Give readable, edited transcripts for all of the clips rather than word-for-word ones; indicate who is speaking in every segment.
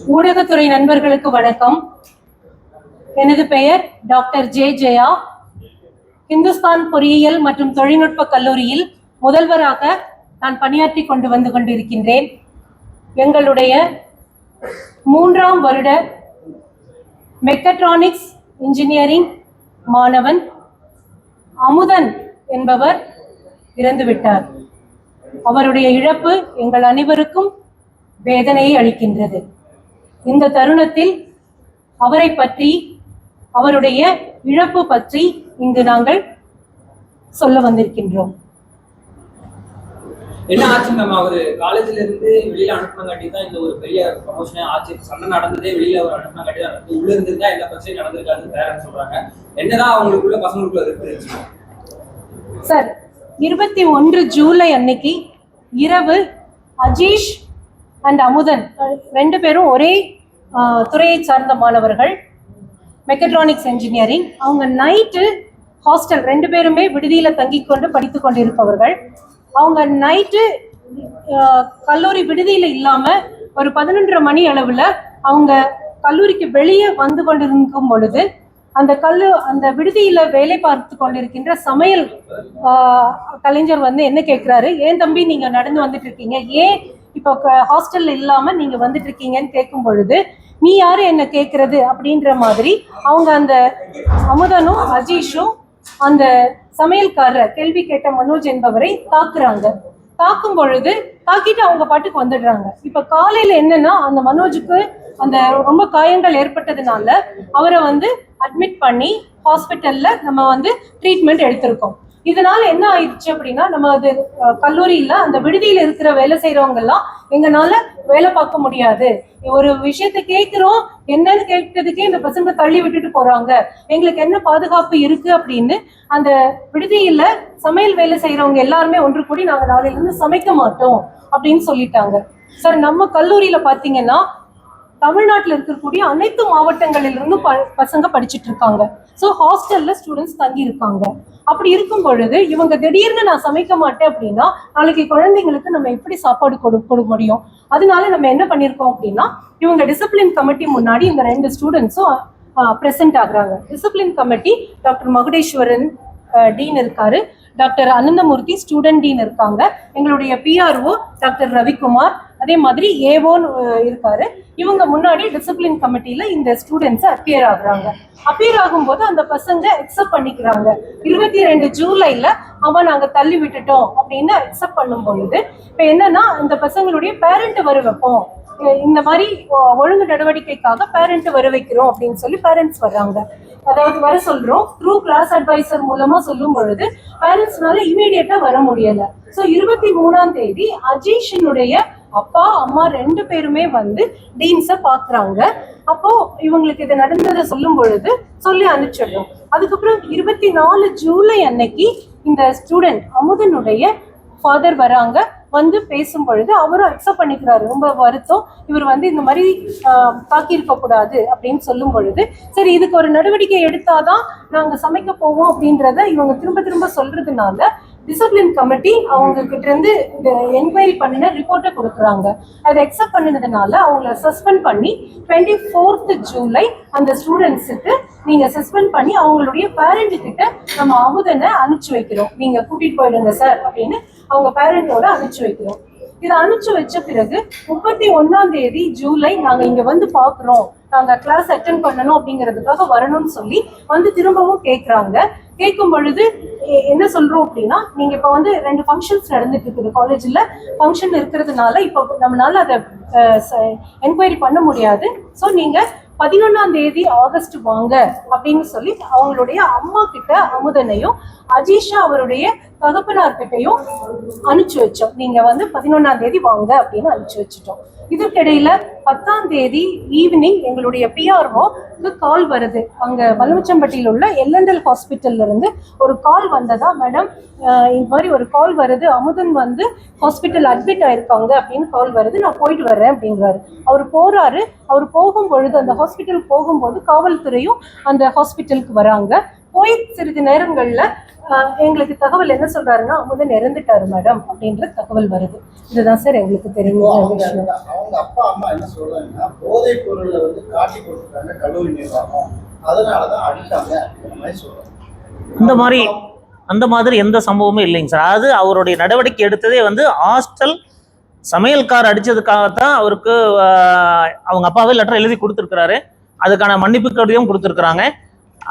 Speaker 1: ஊடகத்துறை நண்பர்களுக்கு வணக்கம். எனது பெயர் டாக்டர் ஜெயா. இந்துஸ்தான் பொறியியல் மற்றும் தொழில்நுட்ப கல்லூரியில் முதல்வராக நான் பணியாற்றி கொண்டிருக்கின்றேன். எங்களுடைய 3ஆம் வருட மெக்கட்ரானிக்ஸ் இன்ஜினியரிங் மாணவன் அமுதன் என்பவர் இறந்துவிட்டார். அவருடைய இழப்பு எங்கள் அனைவருக்கும் வேதனையை அளிக்கின்றது. இந்த தருணத்தில் அவரை பற்றி, அவருடைய இழப்பு பற்றி இங்கு நாங்கள் சொல்ல வந்திருக்கின்றோம்.
Speaker 2: என்ன ஆச்சு மேம்? அவரு காலேஜ்ல இருந்து வெளியில அனுப்பினங்காட்டி தான் இந்த ஒரு பெரிய ப்ரமோஷனே ஆச்சு. சண்டை நடந்ததே வெளியில அவர் அனுப்பினங்காட்டி தான் நடந்து. உள்ள இருந்துருந்தா எல்லா பிரச்சனையும் நடந்திருக்காதுன்னு பேரண்ட்ஸ் சொல்றாங்க. என்னதான் அவங்களுக்குள்ள பசங்களுக்குள்ள இருக்கு
Speaker 1: சார்? 21 ஜூலை அன்னைக்கு இரவு அஜீஷ் அண்ட் அமுதன் 2 பேரும் ஒரே துறையை சார்ந்த மாணவர்கள், மெக்கட்ரானிக்ஸ் இன்ஜினியரிங். அவங்க நைட்டு ஹாஸ்டல் 2 பேருமே விடுதியில் தங்கி கொண்டு படித்து கொண்டிருப்பவர்கள். அவங்க நைட்டு கல்லூரி விடுதியில் இல்லாமல் ஒரு 11:30 மணி அளவில் அவங்க கல்லூரிக்கு வெளியே வந்து கொண்டிருக்கும் பொழுது அந்த விடுதியில வேலை பார்த்து கொண்டிருக்கின்ற சமையல் கலைஞர் வந்து என்ன கேட்கிறாரு, ஏன் தம்பி நீங்க நடந்து வந்துட்டு இருக்கீங்க, ஏன் இப்போ ஹாஸ்டல்ல இல்லாம நீங்க வந்துட்டு இருக்கீங்கன்னு கேட்கும் பொழுது, நீ யாரு என்ன கேட்கறது அப்படின்ற மாதிரி அவங்க அந்த அமுதனும் அஜீஷும் அந்த சமையல்காரர் கேள்வி கேட்ட மனோஜ் என்பவரை தாக்குறாங்க. தாக்கும் பொழுது தாக்கிட்டு அவங்க பாட்டுக்கு வந்துடுறாங்க. இப்ப காலையில என்னன்னா, அந்த மனோஜுக்கு அந்த ரொம்ப காயங்கள் ஏற்பட்டதுனால அவரை வந்து அட்மிட் பண்ணி ஹாஸ்பிட்டல்ல நம்ம வந்து ட்ரீட்மெண்ட் எடுத்திருக்கோம். இதனால என்ன ஆயிடுச்சு அப்படின்னா, நம்ம அது கல்லூரியில அந்த விடுதியில இருக்கிற வேலை செய்யறவங்க எல்லாம் எங்கனால வேலை பார்க்க முடியாது, ஒரு விஷயத்த கேட்கிறோம் என்னன்னு கேட்டதுக்கே இந்த பசங்க தள்ளி விட்டுட்டு போறாங்க, எங்களுக்கு என்ன பாதுகாப்பு இருக்கு அப்படின்னு அந்த விடுதியில சமையல் வேலை செய்யறவங்க எல்லாருமே ஒன்று கூடி நாங்க நாளையில இருந்து சமைக்க மாட்டோம் அப்படின்னு சொல்லிட்டாங்க. சார், நம்ம கல்லூரியில பாத்தீங்கன்னா தமிழ்நாட்டில் இருக்கக்கூடிய அனைத்து மாவட்டங்களிலிருந்தும் பசங்க படிச்சுட்டு இருக்காங்க. ஸோ ஹாஸ்டல்ல ஸ்டூடெண்ட்ஸ் தங்கி இருக்காங்க. அப்படி இருக்கும் பொழுது இவங்க திடீர்னு நான் சமைக்க மாட்டேன் அப்படின்னா நாளைக்கு குழந்தைங்களுக்கு நம்ம எப்படி சாப்பாடு கொடுக்க முடியும்? அதனால நம்ம என்ன பண்ணியிருக்கோம் அப்படின்னா, இவங்க டிசிப்ளின் கமிட்டி முன்னாடி இந்த 2 ஸ்டூடெண்ட்ஸும் ப்ரெசென்ட் ஆகுறாங்க. Discipline committee doctor Magudeswaran dean இருக்காரு, டாக்டர் அனந்தமூர்த்தி ஸ்டூடெண்ட் டீன் இருக்காங்க, எங்களுடைய பிஆர்ஓ டாக்டர் ரவிக்குமார், அதே மாதிரி ஏவோன்னு இருக்காரு. இவங்க முன்னாடி டிசிப்ளின் கமிட்டியில இந்த ஸ்டூடெண்ட்ஸ் அப்பியர் ஆகுறாங்க. அப்பியர் ஆகும்போது அந்த பசங்க அக்செப்ட் பண்ணிக்கிறாங்க. 22 ஜூலைல நாங்க தள்ளி விட்டுட்டோம் அப்படின்னு அக்செப்ட் பண்ணும் பொழுது இப்ப என்னன்னா, இந்த பசங்களுடைய பேரண்ட் வர வைப்போம், இந்த மாதிரி ஒழுங்கு நடவடிக்கைக்காக பேரண்ட் வர வைக்கிறோம் அப்படின்னு சொல்லி பேரண்ட்ஸ் வர்றாங்க. அதாவது வர சொல்றோம், த்ரூ கிளாஸ் அட்வைசர் மூலமா சொல்லும் பொழுது பேரண்ட்ஸ்னால இமீடியட்டா வர முடியல. ஸோ 23ஆம் தேதி அஜீஷனுடைய அப்பா அம்மா 2 பேருமே வந்து டீன்ஸை பாக்குறாங்க. அப்போ இவங்களுக்கு இது நடந்ததை சொல்லும் பொழுது சொல்லி அனுப்பிச்சிடுறோம். அதுக்கப்புறம் 24 ஜூலை அன்னைக்கு இந்த ஸ்டூடெண்ட் அமுதனுடைய ஃபாதர் வராங்க. வந்து பேசும் பொழுது அவரும் அக்செப்ட் பண்ணிக்கிறாரு, ரொம்ப வருத்தம், இவர் வந்து இந்த மாதிரி தாக்கியிருக்க கூடாது அப்படின்னு சொல்லும் பொழுது, சரி இதுக்கு ஒரு நடவடிக்கை எடுத்தாதான் நாங்க சமைக்க போவோம் அப்படின்றத இவங்க திரும்ப திரும்ப சொல்றதுனால டிசிப்ளின் கமிட்டி அவங்க கிட்ட இருந்து என்கொயரி பண்ணின ரிப்போர்ட்டை கொடுக்குறாங்க. அதை அக்செப்ட் பண்ணினதுனால அவங்கள சஸ்பெண்ட் பண்ணி 24th ஜூலை அந்த ஸ்டூடெண்ட்ஸுக்கு நீங்க சஸ்பெண்ட் பண்ணி அவங்களுடைய பேரண்ட் கிட்ட நம்ம அமுதனை அனுப்பிச்சு வைக்கிறோம், நீங்க கூட்டிட்டு போயிடுங்க சார் அப்படின்னு அவங்க பேரண்டோட அனுப்பிச்சு வைக்கிறோம். இதை அனுப்பிச்சு வச்ச பிறகு 31ஆம் தேதி ஜூலை நாங்க இங்க வந்து பாக்குறோம், நாங்க கிளாஸ் அட்டென்ட் பண்ணணும் அப்படிங்கிறதுக்காக வரணும்னு சொல்லி வந்து திரும்பவும் கேட்குறாங்க. கேட்கும் பொழுது என்ன சொல்றோம் அப்படின்னா, நீங்க இப்ப வந்து 2 ஃபங்க்ஷன்ஸ் நடந்துட்டு இருக்குது காலேஜ்ல, ஃபங்க்ஷன் இருக்கிறதுனால இப்போ நம்மளால அதை என்கொயரி பண்ண முடியாது. ஸோ நீங்க 11ஆம் தேதி ஆகஸ்ட் வாங்க அப்படின்னு சொல்லி அவங்களுடைய அம்மா கிட்ட அமுதனையும் அஜீஷா அவருடைய தகப்பனார்கிட்டையும் அனுப்பிச்சு வச்சோம். நீங்க வந்து 11ஆம் தேதி வாங்க அப்படின்னு அனுப்பிச்சு வச்சுட்டோம். இதற்கிடையில 10ஆம் தேதி ஈவினிங் எங்களுடைய பிஆர்ஓ கால் வருது. அங்க வலுவச்சம்பட்டியில் உள்ள எல்என்எல் ஹாஸ்பிட்டல்ல இருந்து ஒரு கால் வந்ததா, மேடம் இந்த மாதிரி ஒரு கால் வருது, அமுதன் வந்து ஹாஸ்பிட்டல் அட்மிட் ஆயிருக்காங்க அப்படின்னு கால் வருது, நான் போயிட்டு வர்றேன் அப்படிங்கிறாரு. அவர் போறாரு. அவர் போகும் பொழுது அந்த ஹாஸ்பிட்டல் போகும்போது காவல்துறையும் அந்த ஹாஸ்பிட்டலுக்கு வராங்க. போய் சிறிது நேரங்கள்ல எங்களுக்கு தகவல் என்ன சொல்றாருன்னா அமுதன் இறந்துட்டாரு மேடம் அப்படின்ற தகவல் வருது. இதுதான் சார் எங்களுக்கு தெரிஞ்ச விஷயம்.
Speaker 3: அவங்க அப்பா அம்மா என்ன சொல்றாங்கன்னா போதைப் பொருளை வந்து காட்டி கொடுக்குறாங்க கல்லூரி நிர்வாகம், அதனாலதான் அடித்தாங்க அந்த மாதிரி சொல்றாங்க.
Speaker 4: அந்த மாதிரி எந்த சம்பவமும் இல்லைங்க சார். அது அவருடைய நடவடிக்கை எடுத்ததே வந்து ஹாஸ்டல் சமையல்கார் அடித்ததுக்காகத்தான் அவருக்கு அவங்க அப்பாவே லெட்டர் எழுதி கொடுத்துருக்குறாரு. அதுக்கான மன்னிப்பு கடிதம் கொடுத்துருக்குறாங்க.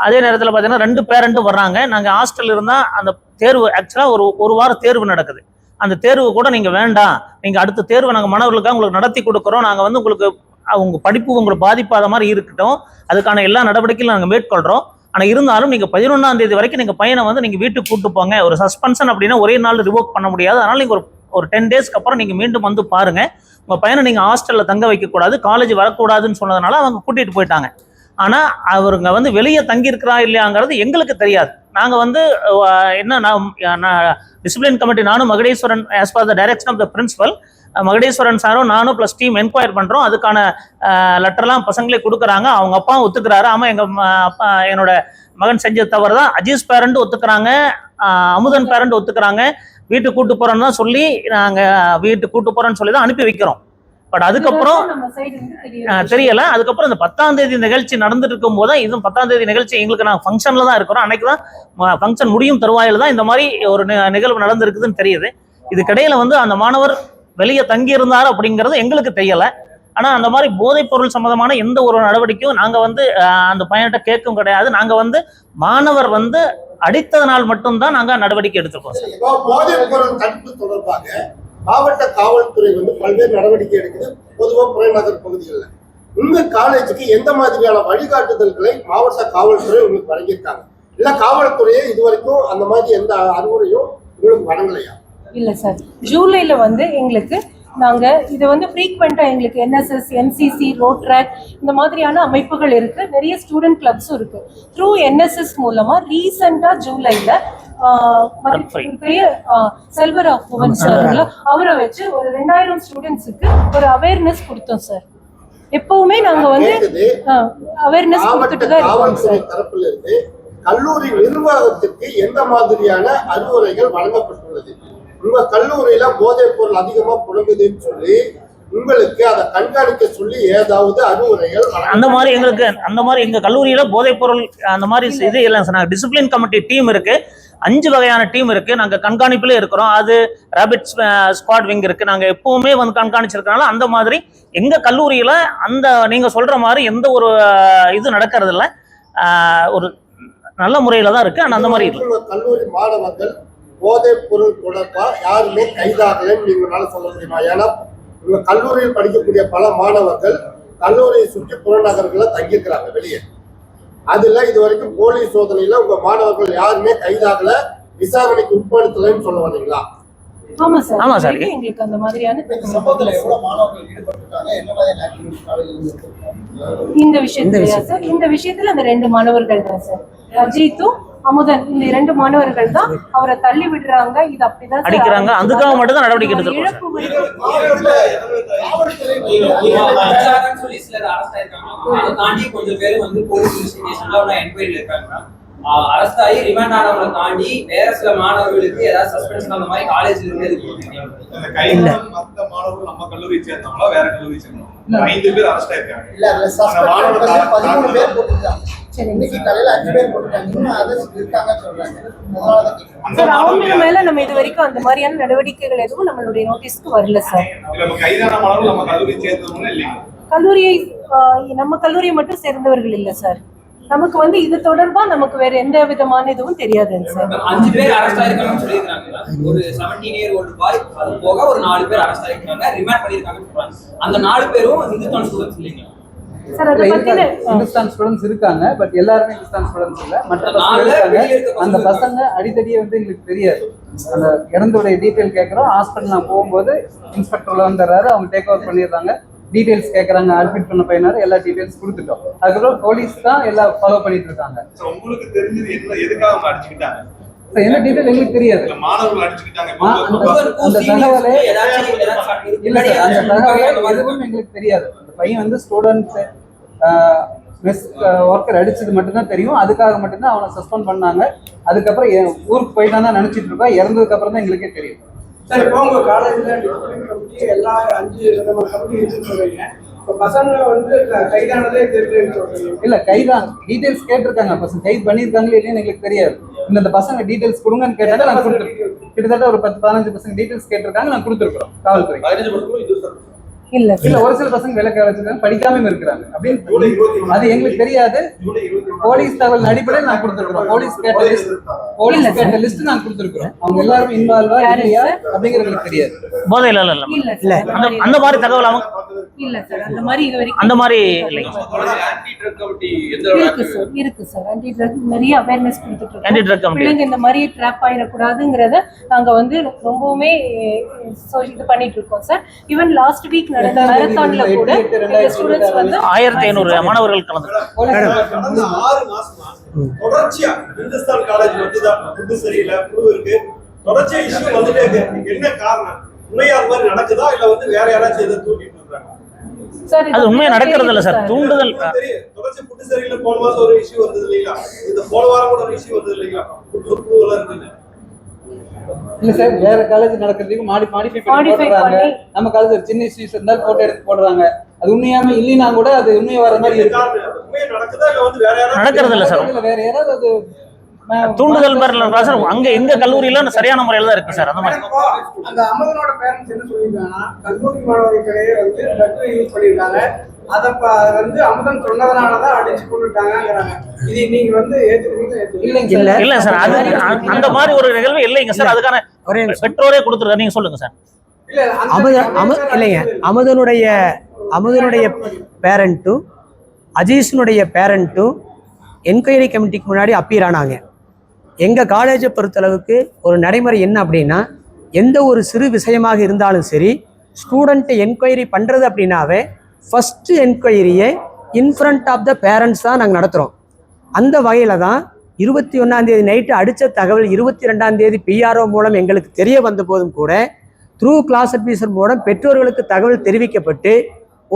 Speaker 4: அதே நேரத்தில் பார்த்தீங்கன்னா 2 பேரண்ட்டும் வர்றாங்க. நாங்கள் ஹாஸ்டல் இருந்தால் அந்த தேர்வு ஆக்சுவலாக ஒரு வாரம் தேர்வு நடக்குது. அந்த தேர்வு கூட நீங்கள் வேண்டாம், நீங்கள் அடுத்த தேர்வு நாங்கள் மாணவர்களுக்காக உங்களுக்கு நடத்தி கொடுக்குறோம், நாங்கள் வந்து உங்களுக்கு அவங்க படிப்பு உங்களுக்கு பாதிப்பாத மாதிரி இருக்கட்டும், அதுக்கான எல்லா நடவடிக்கையும் நாங்கள் மேற்கொள்கிறோம். ஆனால் இருந்தாலும் நீங்கள் 11ஆம் தேதி வரைக்கும் நீங்கள் பையனை வந்து நீங்கள் வீட்டுக்கு கூப்பிட்டு போங்க. ஒரு சஸ்பென்ஷன் அப்படின்னா ஒரே நாள் ரிவோக் பண்ண முடியாது. அதனால் நீங்கள் ஒரு 10 டேஸ்க்கு அப்புறம் நீங்கள் மீண்டும் வந்து பாருங்கள். உங்கள் பையனை நீங்கள் ஹாஸ்டலில் தங்க வைக்கக்கூடாது, காலேஜ் வரக்கூடாதுன்னு சொன்னதுனால அவங்க கூட்டிகிட்டு போயிட்டாங்க. ஆனால் அவருங்க வந்து வெளியே தங்கியிருக்கிறா இல்லையாங்கிறது எங்களுக்கு தெரியாது. நாங்கள் வந்து நான் டிசிப்ளின் கமிட்டி நானும் Magudeswaran as per the direction of the principal Magudeswaran சாரும் நானும் ப்ளஸ் டீம் என்கொயர் பண்ணுறோம். அதுக்கான லெட்டர்லாம் பசங்களே கொடுக்குறாங்க. அவங்க அப்பாவும் ஒத்துக்கிறாரு. ஆமாம் எங்கள் அப்பா என்னோட மகன் செஞ்ச தவறு தான். அஜீஸ் பேரண்ட் ஒத்துக்கிறாங்க, அமுதன் பேரண்ட் ஒத்துக்கிறாங்க. வீட்டுக்கு கூட்டு போகிறோன்னு தான் சொல்லி நாங்கள் வீட்டுக்கு கூட்டு போகிறோன்னு சொல்லி தான் அனுப்பி வைக்கிறோம். பட் அதுக்கப்புறம் தெரியல. அதுக்கப்புறம் இந்த 10ஆம் தேதி நிகழ்ச்சி நடந்துட்டு இருக்கும் போது தான், இதுவும் 10ஆம் தேதி நிகழ்ச்சி எங்களுக்கு நாங்கள் ஃபங்க்ஷன்ல தான் இருக்கிறோம். அன்னைக்கு தான் ஃபங்க்ஷன் முடியும் தருவாயில் தான் இந்த மாதிரி ஒரு நிகழ்வு நடந்திருக்குதுன்னு தெரியுது. இதுக்கிடையில வந்து அந்த மாணவர் வெளியே தங்கி இருந்தார் அப்படிங்கிறது எங்களுக்கு தெரியல. ஆனால் அந்த மாதிரி போதைப் பொருள் சம்பந்தமான எந்த ஒரு நடவடிக்கையும் நாங்கள் வந்து அந்த பையன்கிட்ட கேட்கும் கிடையாது. நாங்கள் வந்து மாணவர் வந்து அடித்ததனால் மட்டும்தான் நாங்கள் நடவடிக்கை எடுத்திருக்கோம்.
Speaker 3: போதைப் பொருள் தடுப்பு தொடர்பாக மாவட்ட காவல்துறை வந்து பல்வேறு நடவடிக்கை எடுக்குது, பொதுவாக புறநகர் பகுதிகளில். உங்க காலேஜுக்கு எந்த மாதிரியான வழிகாட்டுதல்களை மாவட்ட காவல்துறை உங்களுக்கு வழங்கியிருக்காங்க? இல்ல காவல்துறையே இதுவரைக்கும் அந்த மாதிரி எந்த அறிவுரையும் உங்களுக்கு வழங்கலையா?
Speaker 1: இல்லை சார், ஜூலைல வந்து எங்களுக்கு நாங்கள் இது வந்து ஃப்ரீக்வெண்ட்டாக எங்களுக்கு என்எஸ்எஸ், என்சிசி, ரோட் ட்ராக் இந்த மாதிரியான அமைப்புகள் இருக்குது. நிறைய ஸ்டூடெண்ட் கிளப்ஸும் இருக்குது. த்ரூ என்எஸ்எஸ் மூலமாக ரீசெண்டாக ஜூலைல பெரிய செல்வராவ் புவன் சார் அவரை வச்சு ஒரு 2000 ஸ்டூடெண்ட்ஸுக்கு ஒரு அவேர்னஸ் கொடுத்தோம் சார். எப்பவுமே நாங்க வந்து அவேர்னஸ் கொடுத்துட்டு தான் இருக்கோம் சார்.
Speaker 3: தரப்புல இருந்து கல்லூரி நிர்வாகத்திற்கு எந்த மாதிரியான அறிவுரைகள் வழங்கப்பட்டுள்ளது? உங்க கல்லூரியில போதைப் பொருள் அதிகமா புழங்குதுன்னு சொல்லி உங்களுக்கு அதை கண்காணிக்க சொல்லி ஏதாவது அறிவுரைகள்
Speaker 4: அந்த மாதிரி எங்க கல்லூரியில போதைப் பொருள் அந்த மாதிரி இது இல்லை சார். நாங்கள் டிசிப்ளின் கமிட்டி டீம் இருக்கு, 5 வகையான டீம் இருக்கு. நாங்க கண்காணிப்புல இருக்கிறோம். அது ரேபிட் ஸ்குவாட் விங் இருக்கு. நாங்க எப்பவுமே வந்து கண்காணிச்சிருக்கனால அந்த மாதிரி எங்க கல்லூரியில அந்த நீங்க சொல்ற மாதிரி எந்த ஒரு இது நடக்கிறது இல்லை. ஒரு நல்ல முறையில தான் இருக்கு. ஆனால் அந்த மாதிரி
Speaker 3: கல்லூரி மாணவர்கள் போதைப் பொருள் தொடர்பா யாருமே கைதாகலன்னு நீங்களால சொல்ல முடியுமா? ஏன்னா உங்க கல்லூரியில் படிக்கக்கூடிய பல மாணவர்கள் கல்லூரியை சுற்றி புறநகர்களை தங்கியிருக்கிறாங்க வெளியே. அதுல இது வரைக்கும் போலீஸ் சோதனையில உங்க மாணவர்கள் யாருமே கைதாகல, விசாரணைக்கு உட்படுத்தலன்னு சொல்ல வந்தீங்களா?
Speaker 4: ஆமா சார்.
Speaker 1: எங்களுக்கு அந்த மாதிரியான
Speaker 3: சம்பவத்துல எவ்வளவு மாணவர்கள் ஈடுபட்டிருக்காங்க, என்ன மாதிரியான ஆக்டிவிட்டிஸ்
Speaker 1: இந்த விஷயத்துல சார், இந்த விஷயத்துல அந்த 2 மாணவர்கள் தான் சார், அஜித்தும் அமுதன். இந்த 2 மாணவர்கள் தான் அவரை தள்ளி விடுறாங்க. இது அப்படிதான்
Speaker 4: அடிக்கிறாங்க. அதுக்காக மட்டும் தான் நடவடிக்கை எடுத்திருக்கோம்.
Speaker 2: கொஞ்சம் பேர் வந்து போலீஸ் இன்வெஸ்டிகேஷன்ல என்கொயரி இருக்காங்க. அரெஸ்ட் ஆகி ரிமாண்ட் ஆனவங்களை தாண்டி வேற சில மாணவர்களுக்கு ஏதாவது சஸ்பென்ஷன் அந்த மாதிரி காலேஜ்ல இருந்து
Speaker 5: இந்த கைதான மத்த மாணவர்கள் நம்ம கல்லூரியை சேர்ந்தவங்களா வேற கல்லூரியை சேர்ந்தவங்களா? 5 பேர் அரெஸ்ட் ஆயிருக்காங்க.
Speaker 3: இல்ல அதுல சஸ்பெண்ட் 13 பேர் போட்டுருக்காங்க. சரி, இன்னைக்கு காலையில 5 பேர் போட்டுருக்காங்க. இன்னும் அதர்ஸ் இருக்காங்கன்னு சொல்றாங்க. அதனால தான்
Speaker 1: சார் அவங்க மேல நம்ம இது வரைக்கும் அந்த மாதிரியான நடவடிக்கைகள் எதுவும் நம்மளுடைய நோட்டீஸ்க்கு வரல சார்.
Speaker 5: இல்ல நம்ம கைதான மாணவர்கள் நம்ம கல்லூரியை சேர்ந்தவங்களா இல்லையா?
Speaker 1: கல்லூரியை நம்ம கல்லூரியை மட்டும் சேர்ந்தவர்கள் இல்ல சார். நமக்கு வந்து இது தொடர்பா நமக்கு வேற எந்த விதமான இதுவும் தெரியாதுங்க சார்.
Speaker 2: 5 பேர் அரெஸ்ட் ஆயிருக்காங்கன்னு சொல்லியிருக்காங்க. ஒரு 17-year-old பாய் அது போக ஒரு 4 பேர் அரெஸ்ட் ஆயிருக்காங்க, ரிமாண்ட் பண்ணிருக்காங்கன்னு சொல்றாங்க. அந்த 4 பேரும் இந்துஸ்தான் ஸ்டூடண்ட்ஸ் இல்லைங்க
Speaker 1: சார்? அத பத்தின
Speaker 6: இந்துஸ்தான் ஸ்டூடண்ட்ஸ் இருக்காங்க. பட் எல்லாருமே இந்துஸ்தான் ஸ்டூடண்ட்ஸ் இல்ல, மற்ற பசங்க இருக்காங்க. அந்த பசங்க அடித்தடியே வந்து எங்களுக்கு தெரியாது. அந்த இறந்தோடைய டீட்டெயில் கேட்குறோம். ஹாஸ்பிட்டல் நான் போகும்போது இன்ஸ்பெக்டர்ல வந்துடுறாரு, அவங்க டேக் ஓவர் பண்ணிடுறாங்க. டீடைல்ஸ் கேட்கறாங்க, அட்மிட் பண்ண பையனாரு, எல்லா டீடைல்ஸ் கொடுத்துட்டோம். அதுக்கப்புறம் போலீஸ் தான் எல்லாம் ஃபாலோ பண்ணிட்டு இருக்காங்க.
Speaker 5: உங்களுக்கு தெரிஞ்சது என்ன, எதுக்காக அவங்க அடிச்சுக்கிட்டாங்க?
Speaker 6: என்ன டீடைல் எங்களுக்கு தெரியாது.
Speaker 5: மாணவர்கள் அடிச்சுக்கிட்டாங்க
Speaker 6: அந்த தகவலே இல்ல சார், அந்த தகவலே எதுவும் எங்களுக்கு தெரியாது. அந்த பையன் வந்து ஸ்டூடெண்ட் மெஸ் ஒர்க்கர் அடிச்சது மட்டும்தான் தெரியும். அதுக்காக மட்டும்தான் அவனை சஸ்பெண்ட் பண்ணாங்க. அதுக்கப்புறம் ஊருக்கு போயிட்டான் தான் நினைச்சிட்டு இருக்கோம். இறந்ததுக்கு அப்புறம் தான் எங்களுக்கே தெரியும்.
Speaker 7: சார், இப்போ உங்க காலேஜ்ல டிசிப்ளின் கமிட்டி எல்லா 5 விதமான கமிட்டி இருக்குன்னு சொல்றீங்க. இப்போ பசங்க வந்து கைதானதே தெரியுதுன்னு சொல்றீங்க.
Speaker 6: இல்ல, கைதான் டீடைல்ஸ் கேட்டிருக்காங்க. பசங்க கைது பண்ணியிருக்காங்களே இல்லைன்னு எங்களுக்கு தெரியாது. இந்த பசங்க டீடைல்ஸ் கொடுங்கன்னு கேட்டாங்க, நான் கொடுத்துருக்கேன். கிட்டத்தட்ட ஒரு 10-15 பசங்க டீடைல்ஸ் கேட்டிருக்காங்க, நான் கொடுத்துருக்கோம் காவல்துறை.
Speaker 1: இல்ல
Speaker 6: இல்ல, ஒரு சில பசங்க விலக்கு வச்சிருக்காங்க, படிக்காம இருக்கிறாங்க அப்படின்னு. அது எங்களுக்கு தெரியாது. போலீஸ் தகவல் அடிப்படையில் நான் கொடுத்துருக்கோம். போலீஸ் கேட்ட லிஸ்ட் நான் கொடுத்துருக்கோம். அவங்க எல்லாரும் இன்வால்வா இல்லையா அப்படிங்கிறது எங்களுக்கு தெரியாது.
Speaker 4: போதையில இல்ல
Speaker 1: இல்ல
Speaker 4: இல்ல
Speaker 1: சார்,
Speaker 4: அந்த மாதிரி தகவல் அவங்க
Speaker 1: இல்ல சார், அந்த மாதிரி இது வரைக்கும்
Speaker 4: அந்த மாதிரி இல்லைங்க.
Speaker 5: ஆன்டி ட்ரக் கமிட்டி எந்த
Speaker 1: இருக்கு சார். ஆன்டி ட்ரக் நிறைய அவேர்னஸ் கொடுத்துட்டு
Speaker 4: ஆன்டி
Speaker 1: இருக்கோம்.
Speaker 4: ட்ரக் கமிட்டி
Speaker 1: பிள்ளைங்க இந்த மாதிரி ட்ராப் ஆயிடக்கூடாதுங்கிறத நாங்க வந்து ரொம்பவுமே இது பண்ணிட்டு இருக்கோம் சார். ஈவன் லாஸ்ட் வீக் நடந்த மேரத்தான்ல கூட ஸ்டூடெண்ட்ஸ் வந்து
Speaker 4: 1500 மாணவர்கள் கலந்து
Speaker 5: கடந்த 6 மாசமா தொடர்ச்சியா இந்துஸ்தான் காலேஜ் வந்துதான் புது சரியில்லை புது இருக்கு தொடர்ச்சியா இஷ்யூ வந்துட்டே இருக்கு. என்ன காரணம்? உண்மையா அது மாதிரி நடக்குதா இல்ல வந்து வேற யாராச்சும் இதை தூக்கிட்டு இருக்காங்க?
Speaker 1: சார்,
Speaker 4: அது உண்மையா நடக்கிறது இல்ல சார். தூண்டுதல்
Speaker 5: தெரியும். தொடர்ச்சி புது சரியில்லை போன மாசம் ஒரு இஷ்யூ வந்தது இல்லைங்களா? இந்த போன வாரம் கூட ஒரு இஷ்யூ வந்தது இல்லைங்களா? புதுல இருக்குது.
Speaker 6: இல்ல சார், வேற காலேஜ் நடக்கிறதுக்கு மாடிஃபை பண்ணி போடுறாங்க. நம்ம காலேஜ் ஒரு சின்ன இஷ்யூஸ் இருந்தாலும் போட்டோ எடுத்து போடுறாங்க. அது உண்மையாம இல்லைன்னா கூட அது உண்மையா வர மாதிரி இருக்கு.
Speaker 5: உண்மையா நடக்குதா இல்ல வந்து வேற யாராச்சும்
Speaker 4: நடக்கிறது இல்ல சார்.
Speaker 6: இல்ல, வேற யாராவது அது
Speaker 4: தூண்டுதல் பேர்ல சார் அங்க எங்க கல்லூரியில சரியான முறையில தான் இருக்கு சார். அந்த மாதிரி
Speaker 7: இப்போ அந்த அமதனோட பேரண்ட்ஸ் என்ன சொல்லியிருக்காங்கன்னா, கல்லூரி மாணவர்களே வந்து ட்ரக் யூஸ் பண்ணியிருக்காங்க. அதை வந்து அமுதன் சொன்னதுனாலதான் அடிச்சு கொண்டுட்டாங்கிறாங்க. இது நீங்க வந்து
Speaker 6: இல்லைங்க
Speaker 4: இல்ல சார். அது அந்த மாதிரி ஒரு நிகழ்வு இல்லைங்க சார். அதுக்கான பெற்றோரே கொடுத்துருக்காரு. நீங்க சொல்லுங்க சார்.
Speaker 8: இல்லைங்க, அமுதனுடைய பேரண்ட்டும் அஜீஷனுடைய பேரண்ட்டும் என்கொயரி கமிட்டிக்கு முன்னாடி அப்பீர் ஆனாங்க. எங்கள் காலேஜை பொறுத்தளவுக்கு ஒரு நடைமுறை என்ன அப்படின்னா, எந்த ஒரு சிறு விஷயமாக இருந்தாலும் சரி, ஸ்டூடெண்ட்டை என்கொயரி பண்ணுறது அப்படின்னாவே ஃபஸ்ட்டு என்கொயரியை இன்ஃப்ரண்ட் ஆஃப் த பேரண்ட்ஸ் தான் நாங்கள் நடத்துகிறோம். அந்த வகையில் தான் 21ஆம் நைட்டு அடித்த தகவல் 22ஆம் பிஆர்ஓ மூலம் எங்களுக்கு தெரிய வந்த போதும் கூட த்ரூ கிளாஸ் அட்வைசர் மூலம் பெற்றோர்களுக்கு தகவல் தெரிவிக்கப்பட்டு,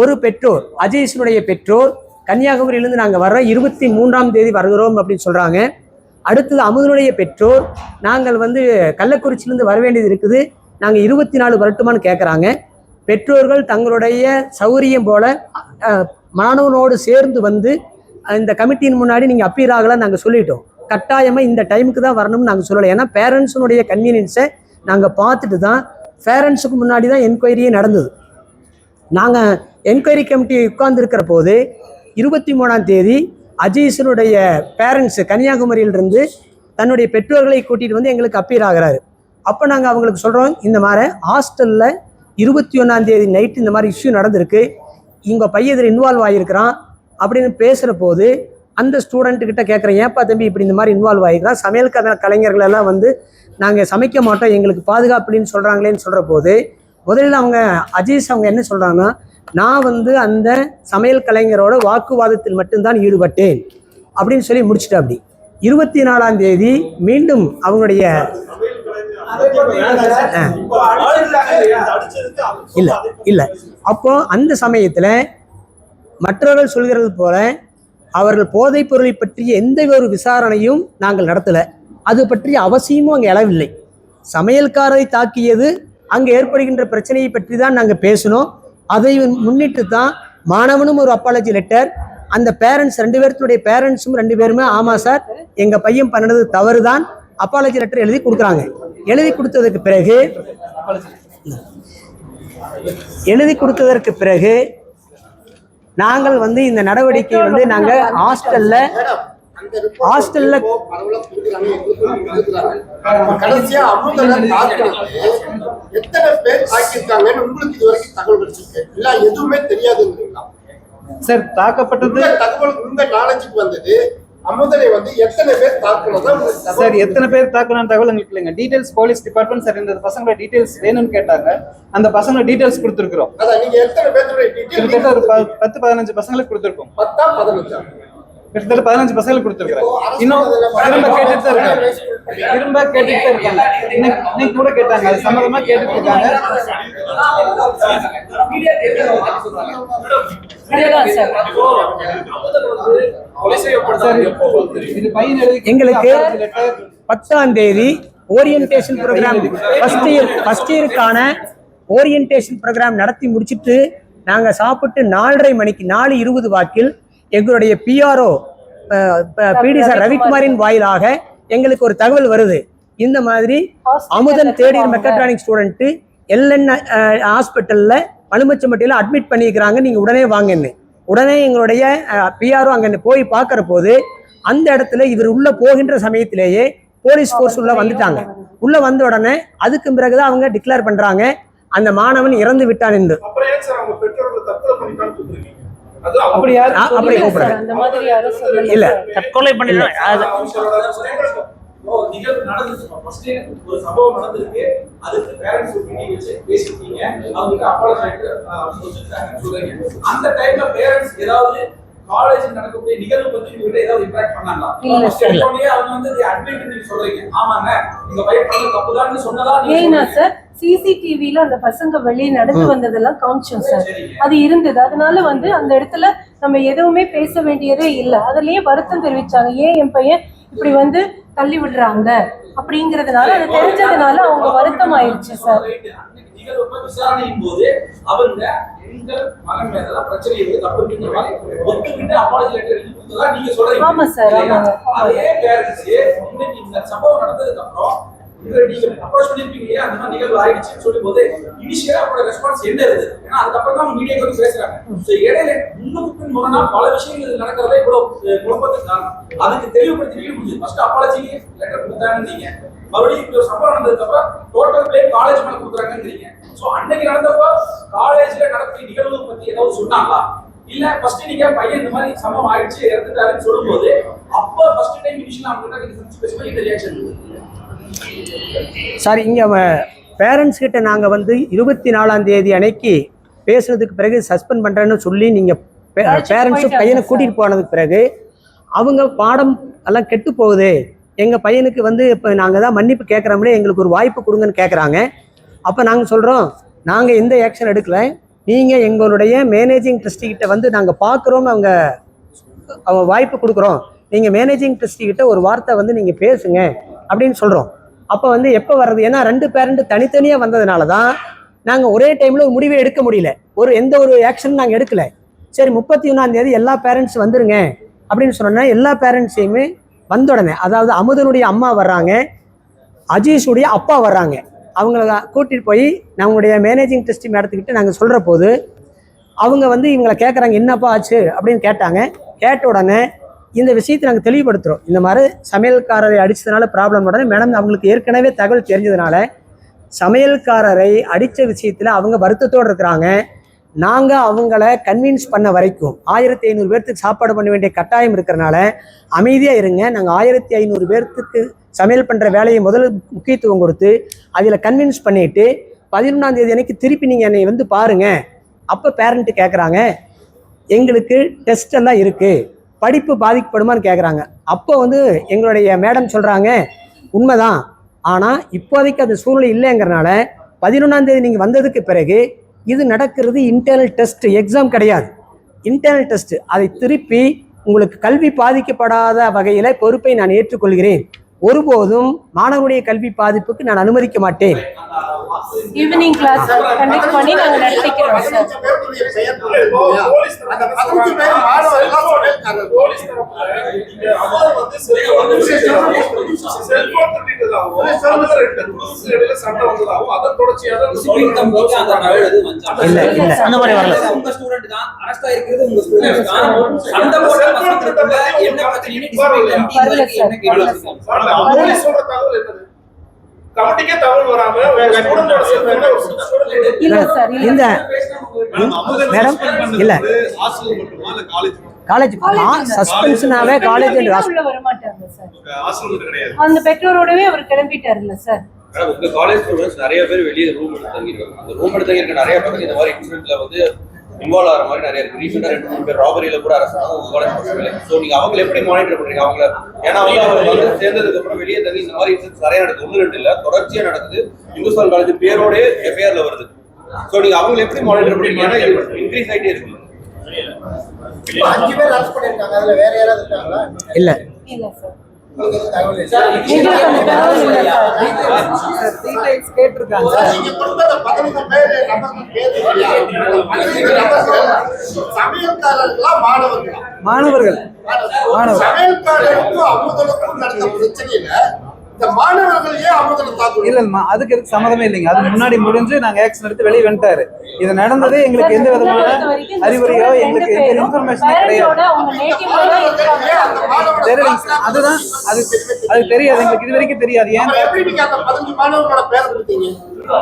Speaker 8: ஒரு பெற்றோர் அஜீஷனுடைய பெற்றோர் கன்னியாகுமரியிலேருந்து நாங்கள் வர்றோம், 23ஆம் வருகிறோம் அப்படின்னு சொல்கிறாங்க. அடுத்தது அமுதனுடைய பெற்றோர் நாங்கள் வந்து கள்ளக்குறிச்சியிலேருந்து வர வேண்டியது இருக்குது, நாங்கள் 24 வரட்டுமான்னு கேட்குறாங்க. பெற்றோர்கள் தங்களுடைய சௌகரியம் போல மாணவனோடு சேர்ந்து வந்து இந்த கமிட்டியின் முன்னாடி நீங்கள் அப்பீர் ஆகலாம் நாங்கள் சொல்லிட்டோம். கட்டாயமாக இந்த டைமுக்கு தான் வரணும்னு நாங்கள் சொல்லலை. ஏன்னா பேரண்ட்ஸுனுடைய கன்வீனியன்ஸை நாங்கள் பார்த்துட்டு தான், பேரண்ட்ஸுக்கு முன்னாடி தான் என்கொயரியே நடந்தது. நாங்கள் என்கொயரி கமிட்டி உட்கார்ந்துருக்கிற போது 23ஆம் அஜீஷனுடைய பேரண்ட்ஸு கன்னியாகுமரியிலிருந்து தன்னுடைய பெற்றோர்களை கூட்டிகிட்டு வந்து எங்களுக்கு அப்பீர் ஆகிறாரு. அப்போ நாங்கள் அவங்களுக்கு சொல்கிறோம், இந்த மாதிரி ஹாஸ்டலில் 21ஆம் நைட்டு இந்த மாதிரி இஷ்யூ நடந்திருக்கு, இங்கே பையன் இதில் இன்வால்வ் ஆகியிருக்கிறான் அப்படின்னு பேசுகிற போது அந்த ஸ்டூடெண்ட்டுக்கிட்ட கேட்குறேன், ஏன்ப்பா தம்பி இப்படி இந்த மாதிரி இன்வால்வ் ஆகிருக்கிறான், சமையல் கலைஞர்கள் எல்லாம் வந்து நாங்கள் சமைக்க மாட்டோம் எங்களுக்கு பாதுகாப்புன்னு சொல்கிறாங்களேன்னு சொல்கிற போது, முதலில் அவங்க அஜீஷ் அவங்க என்ன சொல்கிறாங்கன்னா, நான் வந்து அந்த சமையல் கலைஞரோட வாக்குவாதத்தில் மட்டும்தான் ஈடுபட்டேன் அப்படின்னு சொல்லி முடிச்சுட்டா. அப்படி 24ஆம் மீண்டும் அவங்களுடைய இல்லை அப்போ அந்த சமயத்தில் மற்றவர்கள் சொல்கிறது போல அவர்கள் போதைப் பொருளை பற்றிய எந்த ஒரு விசாரணையும் நாங்கள் நடத்தலை. அது பற்றிய அவசியமும் அங்கே எழவில்லை. சமையல்காரரை தாக்கியது அங்கே ஏற்படுகின்ற பிரச்சனையை பற்றி தான் நாங்கள் பேசினோம். அதை முன்னிட்டு தான் மாணவனும் ஒரு அப்பாலஜி லெட்டர், அந்த பேரண்ட்ஸ் 2 பேர்த்துடைய பேரண்ட்ஸும் 2 பேருமே ஆமாம் சார் எங்கள் பையன் பண்ணது தவறு தான் அப்பாலஜி லெட்டர் எழுதி கொடுக்குறாங்க. எழுதி கொடுத்ததற்கு பிறகு நாங்கள் வந்து இந்த நடவடிக்கை வந்து நாங்கள் ஹாஸ்டல்ல
Speaker 3: கடைசியா அமுதனை எத்தனை பேர் தாக்கியிருக்காங்கன்னு உங்களுக்கு இது வரைக்கும் தகவல் கிடைச்சிருக்கு இல்ல? எதுவுமே தெரியாதுங்களா
Speaker 6: சார்? தாக்கப்பட்டது
Speaker 3: தகவல் உங்க நாலேஜுக்கு வந்தது, அமுதனை வந்து எத்தனை பேர் தாக்கணும்
Speaker 6: சார்? எத்தனை பேர் தாக்கணும் தகவல் எங்களுக்கு இல்லைங்க. டீடைல்ஸ் போலீஸ் டிபார்ட்மெண்ட் சார் இந்த பசங்களோட டீடைல்ஸ் வேணும்னு கேட்டாங்க, அந்த பசங்களோட டீடைல்ஸ் கொடுத்துருக்கோம்.
Speaker 3: அதான் நீங்க எத்தனை பேரோட டீடைல்ஸ்?
Speaker 6: ஒரு 10-15 பசங்களுக்கு கொடுத்துருக்கோம்.
Speaker 3: 10-15
Speaker 6: கிட்டத்தட்ட 15 பசங்களுக்கு கொடுத்துருக்கேன். இன்னும் திரும்ப கேட்டுட்டு தான் இருக்காங்க. இன்னைக்கு கூட கேட்டாங்க, அது சம்மதமா கேட்டுட்டு இருக்காங்க.
Speaker 1: சார்
Speaker 5: வந்து கொலை செய்யப்பட்டது எப்போ வந்து
Speaker 6: இது பையன் எழுதி
Speaker 8: எங்களுக்கு
Speaker 6: லெட்டர்
Speaker 8: 10ஆம் தேதி ஓரியன்டேஷன் ப்ரோக்ராம் ஃபர்ஸ்ட் இயருக்கான ஓரியன்டேஷன் ப்ரோக்ராம் நடத்தி முடிச்சுட்டு நாங்கள் சாப்பிட்டு 4:30 மணிக்கு 4:20 வாக்கில் எங்களுடைய பிஆர்ஓ பிடி சார் ரவிக்குமாரின் வாயிலாக எங்களுக்கு ஒரு தகவல் வருது. இந்த மாதிரி Amudhan third year mechatronic student LN ஹாஸ்பிட்டலில் மலுமச்சம்பட்டியில் அட்மிட் பண்ணியிருக்கிறாங்க, நீங்கள் உடனே வாங்கன்னு. உடனே எங்களுடைய பிஆர்ஓ அங்கே போய் பார்க்குற போது அந்த இடத்துல இவர் உள்ளே போகின்ற சமயத்திலேயே போலீஸ் ஃபோர்ஸ் உள்ளே வந்துட்டாங்க. உள்ளே வந்த உடனே அதுக்கு பிறகுதான் அவங்க டிக்ளேர் பண்ணுறாங்க அந்த மாணவன் இறந்து விட்டான் என்று.
Speaker 5: அப்புறம் ஏன் சார் அவங்க பெற்றோர்கள் தற்கொலை பண்ணிட்டான்னு சொல்றீங்க? அது
Speaker 6: அப்படி யாரும்
Speaker 8: அப்படி கூப்பிடுறேன்
Speaker 1: அந்த மாதிரி யாரும் சொல்லல
Speaker 8: இல்ல
Speaker 1: சார்.
Speaker 4: தற்கொலை பண்ணிடலாம். அது
Speaker 5: நிகழ்வு நடந்துச்சு. ஃபர்ஸ்ட் ஒரு சம்பவம் நடந்திருக்கு, அதுக்கு பேரண்ட்ஸ் மீட்டிங் வச்சு பேசிட்டீங்க, அவங்க அப்பாலஜி சொல்றீங்க. அந்த டைம்ல பேரண்ட்ஸ் ஏதாவது காலேஜ் நடக்கக்கூடிய நிகழ்வு பத்தி உங்ககிட்ட ஏதாவது இன்டராக்ட் பண்ணாங்களா?
Speaker 1: இல்ல சார்.
Speaker 5: அவங்க வந்து அட்மிட் சொல்றீங்க, ஆமாங்க நீங்க பையன் பண்ணது தப்புதான்னு சொன்னதா?
Speaker 1: ஏன்னா சார் சிசிடிவில அந்த பசங்க வெளியே நடந்து வந்ததெல்லாம் காமிச்சோம் சார், அது இருந்தது. அதனால வந்து அந்த இடத்துல நம்ம எதுவுமே பேச வேண்டியதே இல்லை. அதுலயே வருத்தம் தெரிவிச்சாங்க, ஏன் என் பையன் இப்படி வந்து தள்ளி விடுறாங்க அப்படிங்கறதுனால, அது தெரிஞ்சதுனால அவங்க வருத்தம் ஆயிடுச்சு சார்.
Speaker 5: விசாரணையின் போது அவங்க எங்கள் மகன் மேல பிரச்சனை இருக்கு, தப்பு ஒத்துக்கிட்டு அப்பாலஜி லெட்டர் எழுதி கொடுத்ததா நீங்க சொல்றீங்க.
Speaker 1: ஆமா சார், ஆமாங்க.
Speaker 5: அதே பேரண்ட்ஸ் இன்னைக்கு இந்த சம்பவம் நடந்ததுக்கு அப்புறம் நீங்க அப்ரோச் பண்ணிருப்பீங்க, அந்த மாதிரி நிகழ்வு ஆயிடுச்சுன்னு சொல்லும் போது இனிஷியலா அவங்களோட ரெஸ்பான்ஸ் என்ன இருந்தது? ஏன்னா அதுக்கப்புறம் தான் மீடியா வந்து பேசுறாங்க. இடையில முன்னுக்கு முன்னா பல விஷயங்கள் நடக்கிறதே இவ்வளவு குழப்பத்துக்கு காரணம். அதுக்கு தெளிவுபடுத்தி முடிஞ்சது. ஃபர்ஸ்ட் அப்பாலஜி லெட்டர் கொடுத்தாங்கன்னு நீங்க மறுபடியும் இப்படி ஒரு சம்பவம் நடந்ததுக்கு அப்புறம் டோட்டல் பிளேம் காலேஜ் மேல கொடுக்குறாங்கன்றீங்க. சோ அன்னைக்கு நடந்தப்போ காலேஜ்ல நடத்திய நிகழ்வு பத்தி ஏதாவது சொன்னாங்களா? இல்ல ஃபர்ஸ்ட் நீங்க பையன் இந்த மாதிரி சம்பவம் ஆயிடுச்சு இறந்துட்டாருன்னு சொல்லும்போது அப்ப ஃபர்ஸ்ட் டைம் இனிஷியலா அவங்க கிட்ட பேசும்போது என்ன ரியாக்ஷன் இருந்தது?
Speaker 8: சார், இங்கே பேரண்ட்ஸ் கிட்ட நாங்கள் வந்து 24ஆம் தேதி அன்னைக்கு பேசுனதுக்கு பிறகு சஸ்பெண்ட் பண்ணுறேன்னு சொல்லி நீங்கள் பேரண்ட்ஸும் பையனை கூட்டிகிட்டு போனதுக்கு பிறகு அவங்க பாடம் எல்லாம் கெட்டு போகுது, எங்கள் பையனுக்கு வந்து இப்போ நாங்கள் தான் மன்னிப்பு கேட்குறோம்லே, எங்களுக்கு ஒரு வாய்ப்பு கொடுங்கன்னு கேட்குறாங்க. அப்போ நாங்கள் சொல்கிறோம், நாங்கள் எந்த ஆக்ஷன் எடுக்கல, நீங்கள் எங்களுடைய மேனேஜிங் ட்ரஸ்டிகிட்ட வந்து நாங்கள் பார்க்குறோன்னு அவங்க வாய்ப்பு கொடுக்குறோம், நீங்கள் மேனேஜிங் ட்ரஸ்டிகிட்ட ஒரு வார்த்தை வந்து நீங்கள் பேசுங்க அப்படின்னு சொல்கிறோம். அப்போ வந்து எப்போ வர்றது? ஏன்னா 2 பேரண்ட்டு தனித்தனியாக வந்ததுனால தான் நாங்கள் ஒரே டைமில் ஒரு முடிவை எடுக்க முடியல, எந்த ஒரு ஆக்ஷனும் நாங்கள் எடுக்கலை. சரி 31ஆம் தேதி எல்லா பேரண்ட்ஸ் வந்துருங்க அப்படின்னு சொன்னோன்னா எல்லா பேரண்ட்ஸையுமே வந்த உடனே, அதாவது அமுதனுடைய அம்மா வர்றாங்க, அஜீஷுடைய அப்பா வர்றாங்க, அவங்கள கூட்டிகிட்டு போய் நம்மளுடைய மேனேஜிங் ட்ரஸ்டி மேடத்துக்கிட்ட நாங்கள் சொல்கிற போது அவங்க வந்து இவங்களை கேட்குறாங்க, என்னப்பா ஆச்சு அப்படின்னு கேட்டாங்க. கேட்ட உடனே இந்த விஷயத்தை நாங்கள் தெளிவுபடுத்துகிறோம், இந்த மாதிரி சமையல்காரரை அடித்ததுனால ப்ராப்ளம் உடனே மேடம் அவங்களுக்கு ஏற்கனவே தகவல் தெரிஞ்சதுனால சமையல்காரரை அடித்த விஷயத்தில் அவங்க வருத்தத்தோடு இருக்கிறாங்க. நாங்கள் அவங்கள கன்வின்ஸ் பண்ண வரைக்கும் 1500 பேர்த்துக்கு சாப்பாடு பண்ண வேண்டிய கட்டாயம் இருக்கிறனால அமைதியாக இருங்க, நாங்கள் 1500 பேர்த்துக்கு சமையல் பண்ணுற வேலையை முதல் முக்கியத்துவம் கொடுத்து அதில் கன்வின்ஸ் பண்ணிவிட்டு 11ஆம் தேதி அன்னைக்கு திருப்பி நீங்கள் என்னை வந்து பாருங்கள். அப்போ பேரண்ட்டு கேட்குறாங்க, எங்களுக்கு டெஸ்ட் எல்லாம் இருக்குது, படிப்பு பாதிக்கப்படுமான்னு கேட்குறாங்க. அப்போ வந்து எங்களுடைய மேடம் சொல்கிறாங்க, உண்மைதான், ஆனால் இப்போதைக்கு அது சூழ்நிலை இல்லைங்கிறனால 11ஆம் தேதி நீங்கள் வந்ததுக்கு பிறகு இது நடக்கிறது இன்டர்னல் டெஸ்ட், எக்ஸாம் கிடையாது, இன்டர்னல் டெஸ்ட். அதை திருப்பி உங்களுக்கு கல்வி பாதிக்கப்படாத வகையில் பொறுப்பை நான் ஏற்றுக்கொள்கிறேன், ஒருபோதும் மாணவனுடைய கல்வி பாதிப்புக்கு நான் அனுமதிக்க மாட்டேன்.
Speaker 1: ஈவினிங் கிளாஸ் கண்டக்ட் பண்ணி நாங்க நடத்திக்கிறோம் சார்.
Speaker 4: அந்த மாதிரி வரல.
Speaker 2: உங்க ஸ்டூடண்ட் தான் அரெஸ்ட் ஆயிருக்கிறது, உங்க ஸ்டூடண்ட் தான் சண்டை போட்டு பசங்களுக்குள்ள என்ன பிரச்சனைன்னு
Speaker 1: வரல சார்.
Speaker 5: போலீஸ் சொல்ற தகவல் என்னது? கமிட்டிக்கே தகவல் வராம ஸ்டூடண்டோட சேர்ந்து ஒரு ஸ்டூடண்ட்
Speaker 1: இல்ல சார், இல்ல
Speaker 8: இந்த
Speaker 5: மேடம்
Speaker 8: இல்ல
Speaker 5: ஹாஸ்டல் மட்டுமா இல்ல காலேஜ்
Speaker 8: காலேஜ் சஸ்பென்ஷனாவே காலேஜ்
Speaker 1: உள்ள வர மாட்டாங்க சார்,
Speaker 5: ஹாஸ்டல் மட்டும் கிடையாது.
Speaker 1: அந்த பெற்றோரோடவே அவர் கிளம்பிட்டாருல்ல சார்.
Speaker 9: உங்க காலேஜ் ஸ்டூடெண்ட்ஸ் நிறைய பேர் வெளியே ரூம் எடுத்து தங்கிருக்காங்க. அந்த ரூம் எடுத்து தங்கிருக்க நிறைய பேருக்கு இந்த மாதிரி இன்சிடென்ட்ல வந்து இன்வால்வ் ஆகிற மாதிரி நிறைய இருக்கு. ரீசெண்டா 2-3 பேர் ராபரியில கூட அரெஸ்ட் ஆனாங்க உங்க காலேஜ் பசங்களே. ஸோ நீங்க அவங்களை எப்படி மானிட்டர் பண்றீங்க? அவங்கள ஏன்னா அவங்க வந்து சேர்ந்ததுக்கு அப்புறம் வெளியே தங்கி இந்த மாதிரி இன்சிடென்ட்ஸ் நிறைய நடக்குது, 1-2 இல்ல, தொடர்ச்சியா நடக்குது. இந்துஸ்தான் காலேஜ் பேரோட எஃப்ஐஆர்ல வருது. ஸோ நீங்க அவங்களை எப்படி மானிட்டர் பண்றீங்க? ஏன்னா இன்க்ரீஸ் ஆகிட்டே இருக்கு.
Speaker 3: இப்ப 5 பேர் அரெஸ்ட் பண்ணிருக்காங்க, அதுல வேற யாராவது இருக்காங்களா?
Speaker 8: இல்ல
Speaker 1: இல்ல சார்.
Speaker 2: சார்,
Speaker 1: எங்களுக்கு அந்த தகவல் இல்லை சார்.
Speaker 6: டீடைல்ஸ் கேட்டிருக்காங்க
Speaker 3: சார், நீங்க கொடுத்த 15 பேர் நபர்கள் பேர் இல்லையா? 15 நபர்கள் சமையல்காரர்களா மாணவர்களா?
Speaker 6: மாணவர்கள்
Speaker 3: சமையல்காரருக்கும் அமுதனுக்கும் நடந்த பிரச்சனையில இந்த மாணவர்கள் ஏன் அமுதனை தாக்குறாங்க?
Speaker 6: இல்ல அதுக்கு எதுக்கு சம்மதமே இல்லைங்க. அது முன்னாடி முடிஞ்சு நாங்க ஆக்ஷன் எடுத்து வெளியே வந்துட்டாரு. இது நடந்ததே எங்களுக்கு எந்த விதமான அறிவுரையோ எங்களுக்கு எந்த இன்ஃபர்மேஷனே கிடையாது. தெரியலைங்க. அதுதான் அது தெரியாது எங்களுக்கு, இது வரைக்கும் தெரியாது. ஏன்
Speaker 3: அப்புறம் எப்படி நீங்க அந்த 15 மாணவர்களோட பேரை கொடுத்தீங்க?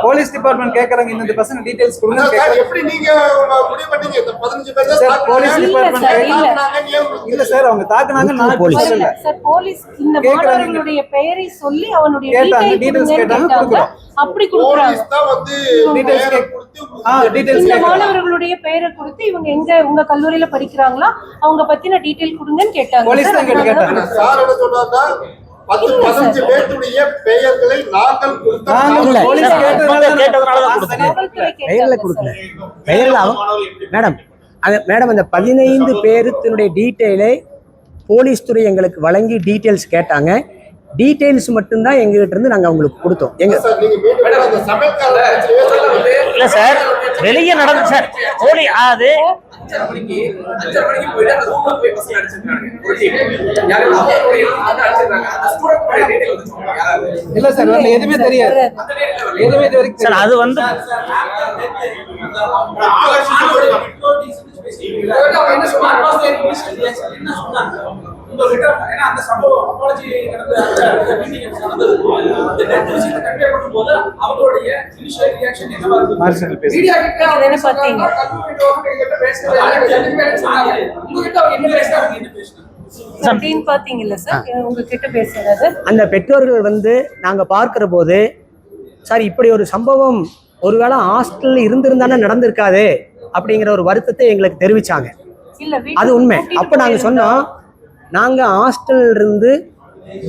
Speaker 6: போலீஸ் டிபார்ட்மெண்ட் கேக்குறாங்க, இந்த பசங்க டீடைல்ஸ் கொடுங்க
Speaker 3: சார்,
Speaker 6: கேக்குறாங்க.
Speaker 3: எப்படி நீங்க முடிவு பண்ணீங்க இந்த 15 பேர் தான்
Speaker 6: சார்,
Speaker 3: தாக்குனாங்க?
Speaker 6: போலீஸ் டிபார்ட்மெண்ட்
Speaker 1: சார், இல்ல.
Speaker 3: தாக்குனாங்கன்னு ஏன் உங்களுக்கு
Speaker 6: இல்ல சார், அவங்க தாக்குனாங்க. நான்
Speaker 8: போலீஸ்.
Speaker 6: சொல்லல.
Speaker 1: சார், போலீஸ் இந்த
Speaker 6: கேக்குறாங்க.
Speaker 1: மாணவர்களுடைய பெயரை சொல்லி அவனுடைய
Speaker 6: கேட்டாங்க,
Speaker 1: detail
Speaker 6: details
Speaker 1: கொடுங்கன்னு
Speaker 6: கேட்டாங்க,
Speaker 1: கேட்டாங்க.
Speaker 6: கொடுக்குறோம்.
Speaker 1: அப்படி கொடுக்குறாங்க.
Speaker 3: போலீஸ் தான் வந்து
Speaker 6: Details
Speaker 3: பேரை
Speaker 6: கேக்கு-
Speaker 3: கொடுத்து
Speaker 6: டீடைல்ஸ்
Speaker 1: இந்த
Speaker 6: கேக்குறாங்க.
Speaker 1: மாணவர்களுடைய பெயரை கொடுத்து இவங்க எங்க உங்க கல்லூரியில படிக்கிறாங்களா அவங்க பத்தின டீடைல் கொடுங்கன்னு கேட்டாங்க.
Speaker 6: போலீஸ்
Speaker 1: சார்,
Speaker 6: தான் கேட்டாங்க.
Speaker 3: சார் என்ன சொன்னார்னா 15 பேருடைய பெயர்களை நாங்கள் கொடுத்த
Speaker 6: நாங்கள்
Speaker 8: இல்ல.
Speaker 6: போலீஸ்
Speaker 8: சார்,
Speaker 4: கேட்டதுனால தான் கொடுத்தோம்.
Speaker 1: காவல்துறை
Speaker 8: பெயர்ல
Speaker 1: கேட்டாங்க
Speaker 8: கொடுக்கல.
Speaker 1: சார்.
Speaker 8: பெயர்ல மேடம் மேடம் அந்த 15 பேருத்தினுடைய டீட்டெயிலை போலீஸ் துறை எங்களுக்கு வழங்கி டீட்டெயில்ஸ் கேட்டாங்க. டீட்டெயில்ஸ் மட்டும்தான் எங்ககிட்ட இருந்து நாங்க அவங்களுக்கு கொடுத்தோம். எங்க
Speaker 3: சார், நீங்க மீண்டும் அந்த சமையல்காரர் பிரச்சனையை சொல்லுங்க.
Speaker 4: இல்ல சார், வெளியே நடந்து சார் போலி அது
Speaker 2: 5:30 மணிக்கு போயிட்டு அந்த ரூம்ல போய் பசங்க அடிச்சிருக்காங்க. ஒரு டீம் யாரு அவங்களோட எழுந்து அடிச்சிருக்காங்க. அந்த ஸ்டூடண்ட் மேல டீடைல் வந்து யாராவது
Speaker 6: இல்ல சார், வரல, எதுவுமே தெரியாது.
Speaker 2: அந்த டீடைல் வரல.
Speaker 6: எதுவுமே இது வரைக்கும்
Speaker 4: சார் அது வந்து
Speaker 2: என்ன சொன்னாங்க? என்ன சொன்னாங்க? உங்ககிட்ட ஏன்னா அந்த சம்பவம் அப்பாலஜி நடந்த அந்த மீட்டிங் நடந்தது அந்த டெத் விஷயத்தை கன்வே பண்ணும்போது அவங்களுடைய இனிஷியல் ரியாக்ஷன் என்னவா
Speaker 6: மார்ஷல்
Speaker 2: இருந்தது?
Speaker 6: பேசு.
Speaker 2: மீடியா கிட்ட
Speaker 1: நீங்க என்ன பார்த்தீங்க?
Speaker 2: கிட்ட பேசுறாங்க. உங்ககிட்ட அவங்க என்ன பேசுறாங்க? என்ன பேசுறாங்க?
Speaker 1: அப்படின்னு பாத்தீங்கல்ல சார், உங்ககிட்ட பேசுறது
Speaker 8: அந்த பெற்றோர்கள் வந்து நாங்க பார்க்கிற போது சார் இப்படி ஒரு சம்பவம் ஒருவேளை ஹாஸ்டல்ல இருந்திருந்தானே நடந்திருக்காது அப்படிங்கிற ஒரு வருத்தத்தை எங்களுக்கு தெரிவிச்சாங்க.
Speaker 1: இல்ல
Speaker 8: அது உண்மை. அப்ப நாங்க சொன்னோம், நாங்க ஹாஸ்டல்ல இருந்து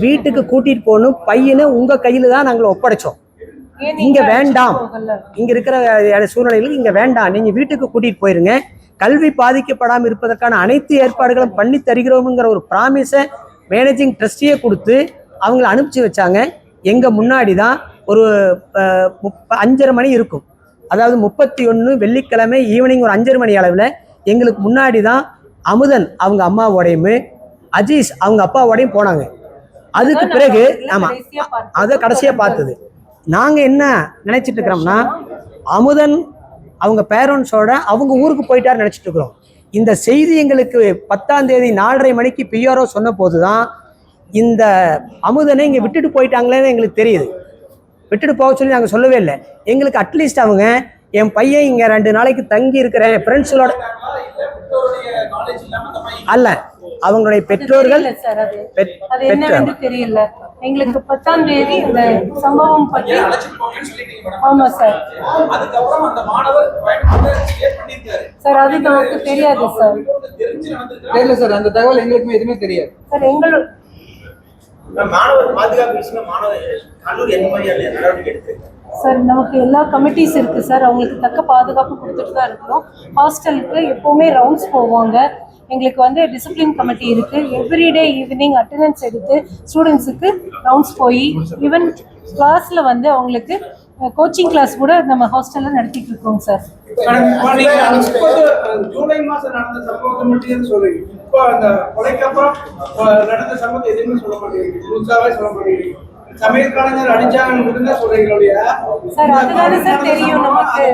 Speaker 8: வீட்டுக்கு கூட்டிட்டு போகணும், பையனை உங்க கையில தான் நாங்கள் ஒப்படைச்சோம். இங்க வேண்டாம், இங்க இருக்கிற சூழ்நிலைகளுக்கு இங்க வேண்டாம், நீங்க வீட்டுக்கு கூட்டிட்டு போயிருங்க, கல்வி பாதிக்கப்படாமல் இருப்பதற்கான அனைத்து ஏற்பாடுகளும் பண்ணி தருகிறோம்ங்கிற ஒரு ப்ராமிஸை மேனேஜிங் ட்ரஸ்டியே கொடுத்து அவங்கள அனுப்பிச்சு வச்சாங்க. எங்க முன்னாடி தான் ஒரு 5:30 மணி இருக்கும், அதாவது 31 வெள்ளிக்கிழமை ஈவினிங் ஒரு 5:30 மணி அளவில் எங்களுக்கு முன்னாடி தான் அமுதன் அவங்க அம்மாவோடையும் அஜீஸ் அவங்க அப்பாவோடையும் போனாங்க. அதுக்கு பிறகு ஆமாம் அதை கடைசியாக பார்த்தது. நாங்கள் என்ன நினைச்சிட்டு இருக்கிறோம்னா, அமுதன் அவங்க பேரண்ட்ஸோட அவங்க ஊருக்கு போயிட்டாரு நினைச்சிட்டு இருக்கிறோம். இந்த செய்தி எங்களுக்கு 10ஆம் தேதி 4:30 மணிக்கு பிஆர்ஓ சொன்ன போது தான் இந்த அமுதனை இங்கே விட்டுட்டு போயிட்டாங்களேன்னு எங்களுக்கு தெரியுது. விட்டுட்டு போக சொல்லி நாங்கள் சொல்லவே இல்லை. எங்களுக்கு அட்லீஸ்ட் அவங்க என் பையன் இங்கே 2 நாளைக்கு தங்கி இருக்கிறேன் ஃப்ரெண்ட்ஸோட அல்ல, அவங்களுடைய பெற்றோர்கள்
Speaker 1: அது என்னன்னு தெரியல எங்களுக்கு. 10ஆம் தேதி இந்த சம்பவம் பற்றி ஆமா சார்.
Speaker 2: அதுக்கப்புறம் அந்த மாணவர் கிரியேட் பண்ணிருக்காரு
Speaker 1: சார். அது நமக்கு தெரியாது சார்.
Speaker 6: தெரியல சார், அந்த தகவல் எங்களுக்குமே எதுவுமே தெரியாது
Speaker 1: சார். எங்களோட
Speaker 3: மாணவர் பாதுகாப்பு விஷயம் மாணவர் கல்லூரி எந்த மாதிரியான நடவடிக்கை எடுத்து
Speaker 1: சார் நமக்கு எல்லா கமிட்டிஸ் இருக்கு சார். அவங்களுக்கு தக்க பாதுகாப்பு கொடுத்துட்டு தான் இருக்கிறோம். ஹாஸ்டலுக்கு எப்போவுமே ரவுண்ட்ஸ் போவாங்க. எங்களுக்கு வந்து டிசிப்ளின் கமிட்டி இருக்கு. எவ்ரிடே ஈவினிங் அட்டெண்டன்ஸ் எடுத்து ஸ்டூடெண்ட்ஸுக்கு ரவுண்ட்ஸ் போய் ஈவன் கிளாஸ்ல வந்து அவங்களுக்கு கோச்சிங் கிளாஸ் கூட நம்ம ஹாஸ்டல்ல நடத்திட்டு இருக்கோம் சார்.
Speaker 7: ஜூலை மாசம் நடந்த சம்பவத்தை மட்டும் சொல்றீங்க. இப்போ அந்த கொலைக்கு அப்புறம் நடந்த சம்பவத்தை எதுவுமே சொல்ல மாட்டேங்கிறீங்க, முழுசாவே சொல்ல மாட்டேங்கிறீங்க. சமையல் கலைஞர் அடிச்சாங்கன்னு மட்டும்தான் சொல்றீங்களுடைய
Speaker 1: சார். அதுதானே சார் தெரியும் நமக்கு.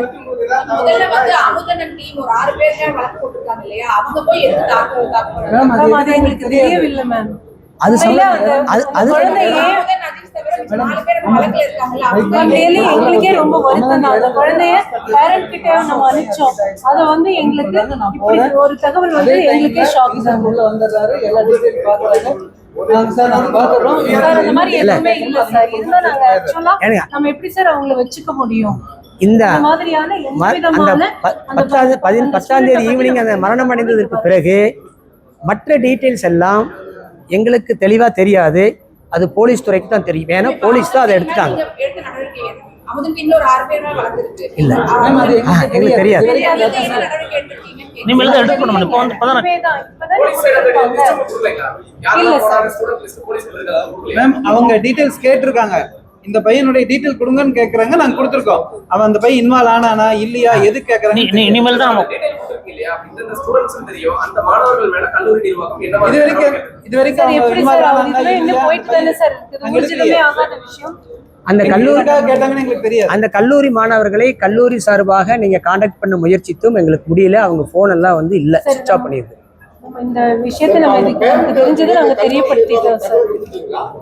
Speaker 10: முதல்ல வந்து அமுதன் டீம் ஒரு 6 பேர் வழக்கு போட்டுருக்காங்க இல்லையா, அவங்க போய் எதுக்கு தாக்குறாங்க?
Speaker 1: மேம் அது எங்களுக்கு தெரியவில்லை மேம்.
Speaker 8: அது
Speaker 1: எங்களுக்கே ரொம்ப வருத்தம் தான். அந்த குழந்தைய பேரண்ட் கிட்ட நம்ம அனுப்பிச்சோம். அதை வந்து எங்களுக்கு இப்படி ஒரு தகவல் வந்து எங்களுக்கே ஷாக் தான்.
Speaker 6: உள்ள வந்துடுறாரு, எல்லா டீடைல் பாக்குறாங்க. சார் நாங்க பாக்குறோம்
Speaker 1: சார் அந்த மாதிரி எதுவுமே இல்ல சார். இருந்தா நாங்க ஆக்சுவலா நம்ம எப்படி சார் அவங்கள வச்சுக்க முடியும்?
Speaker 8: இந்த
Speaker 1: மாதிரியான எந்த
Speaker 8: அந்த
Speaker 1: விதமான
Speaker 8: 10ஆம் தேதி ஈவினிங் அந்த மரணம் அடைந்ததற்கு பிறகு மற்ற டீட்டெயில்ஸ் எல்லாம் எங்களுக்கு தெளிவா தெரியாது. அது போலீஸ் துறைக்கு தான் தெரியும். ஏன்னா போலீஸ் தான் அதை எடுத்துட்டாங்க.
Speaker 10: அமுதன் டீம்ல ஒரு 6 பேர் வழக்கு இருக்கு.
Speaker 8: இல்ல.
Speaker 6: மேம், அது
Speaker 8: எங்களுக்கு தெரியாது.
Speaker 10: அதுக்கு என்ன நடவடிக்கை எடுத்திருக்கீங்கன்னு
Speaker 4: இனிமேல் தான் எடுக்கணும் இப்போ வந்து இப்பதான்
Speaker 1: இல்ல சார்.
Speaker 6: மேம் அவங்க டீடைல்ஸ் கேட்டிருக்காங்க. இந்த பையனுடைய டீடைல் கொடுங்கன்னு கேக்குறாங்க, நாங்க கொடுத்துருக்கோம். அவன் அந்த பையன் இன்வால்வ் ஆனானா இல்லையா எது கேக்குறாங்க
Speaker 4: இனிமேல் தான்
Speaker 6: இது வரைக்கும்
Speaker 1: சார்
Speaker 6: அவங்க
Speaker 1: எப்படி
Speaker 6: involve
Speaker 1: சார் அவர்
Speaker 6: ஆனாங்களா
Speaker 1: இதுல இன்னும்
Speaker 6: இல்லையா?
Speaker 1: போயிட்டு தானே சார் இருக்குது.
Speaker 6: நாங்க
Speaker 1: ஊர்ஜிதமே
Speaker 6: எடுக்கலையே.
Speaker 1: ஆகாத விஷயம்.
Speaker 8: அந்த கல்லூரி
Speaker 6: கல்லூரிக்காக கேட்டாங்கன்னு எங்களுக்கு தெரியாது.
Speaker 8: அந்த கல்லூரி மாணவர்களை கல்லூரி சார்பாக நீங்க காண்டாக்ட் பண்ண முயற்சித்தும் எங்களுக்கு முடியல. அவங்க போன் எல்லாம் வந்து இல்ல,
Speaker 1: சரி.
Speaker 8: சுவிட்ச் ஆஃப் பண்ணிருக்கு.
Speaker 1: நம்ம இந்த விஷயத்தை நம்ம இதுக்கு தெரிஞ்சதை நாங்க தெரியப்படுத்திட்டோம் சார்.